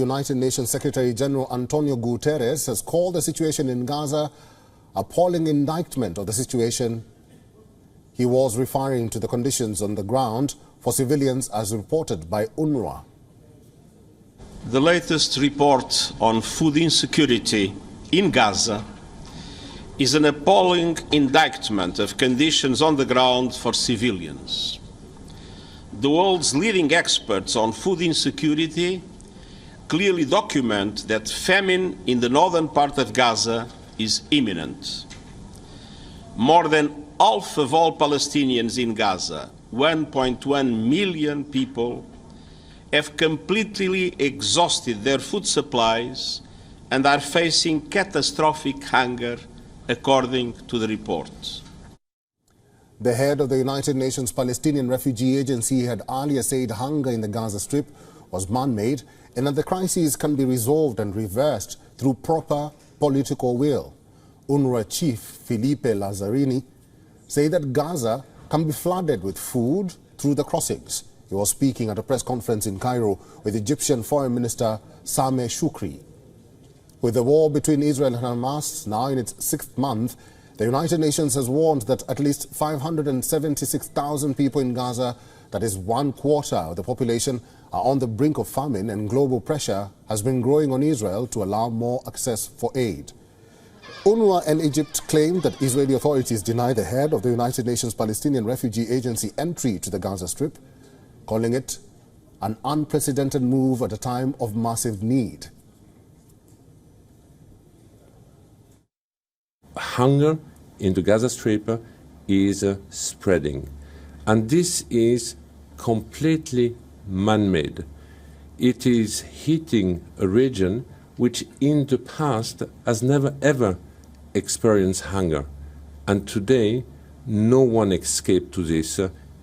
United Nations Secretary General Antonio Guterres has called the situation in Gaza appalling indictment of the situation. He was referring to the conditions on the ground for civilians as reported by UNRWA. The latest report on food insecurity in Gaza is an appalling indictment of conditions on the ground for civilians. The world's leading experts on food insecurity clearly document that famine in the northern part of Gaza is imminent. More than half of all Palestinians in Gaza, 1.1 million people, have completely exhausted their food supplies and are facing catastrophic hunger, according to the report. The head of the United Nations Palestinian Refugee Agency had earlier said hunger in the Gaza Strip was man-made and that the crisis can be resolved and reversed through proper political will. UNRWA chief Filipe Lazzarini said that Gaza can be flooded with food through the crossings. He was speaking at a press conference in Cairo with Egyptian Foreign Minister Sameh Shoukry. With the war between Israel and Hamas now in its 6th month, the United Nations has warned that at least 576,000 people in Gaza, that is 1/4 of the population, are on the brink of famine, and global pressure has been growing on Israel to allow more access for aid. UNRWA and Egypt claim that Israeli authorities deny the head of the United Nations Palestinian Refugee Agency entry to the Gaza Strip, calling it an unprecedented move at a time of massive need. Hunger in the Gaza Strip is spreading, and this is completely man-made. It is hitting a region which in the past has never ever experienced hunger, and today no one escaped to this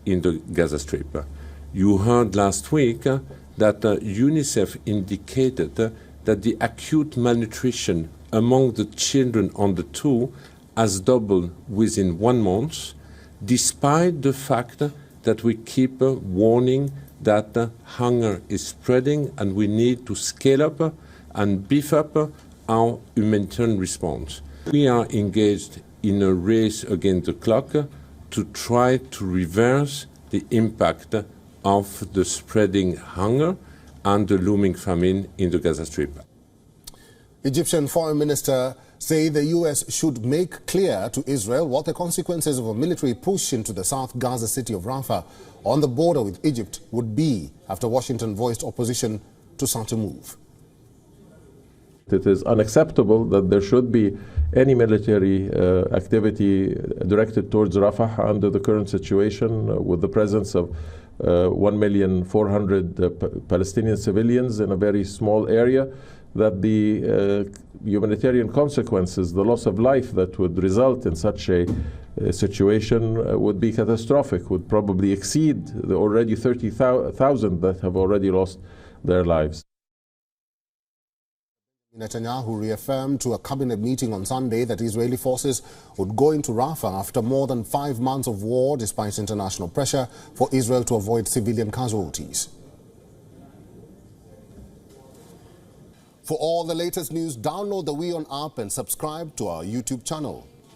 in the Gaza Strip. You heard last week that UNICEF indicated that the acute malnutrition among the children on the two has doubled within 1 month, despite the fact that we keep warning that hunger is spreading and we need to scale up and beef up our humanitarian response. We are engaged in a race against the clock to try to reverse the impact of the spreading hunger and the looming famine in the Gaza Strip. Egyptian Foreign Minister said the U.S. should make clear to Israel what the consequences of a military push into the South Gaza city of Rafah on the border with Egypt would be after Washington voiced opposition to such a move. It is unacceptable that there should be any military activity directed towards Rafah under the current situation with the presence of 1,400,000 Palestinian civilians in a very small area, that the humanitarian consequences, the loss of life that would result in such a situation would be catastrophic, would probably exceed the already 30,000 that have already lost their lives. Netanyahu reaffirmed to a cabinet meeting on Sunday that Israeli forces would go into Rafah after more than 5 months of war, despite international pressure for Israel to avoid civilian casualties. For all the latest news, download the WION app and subscribe to our YouTube channel.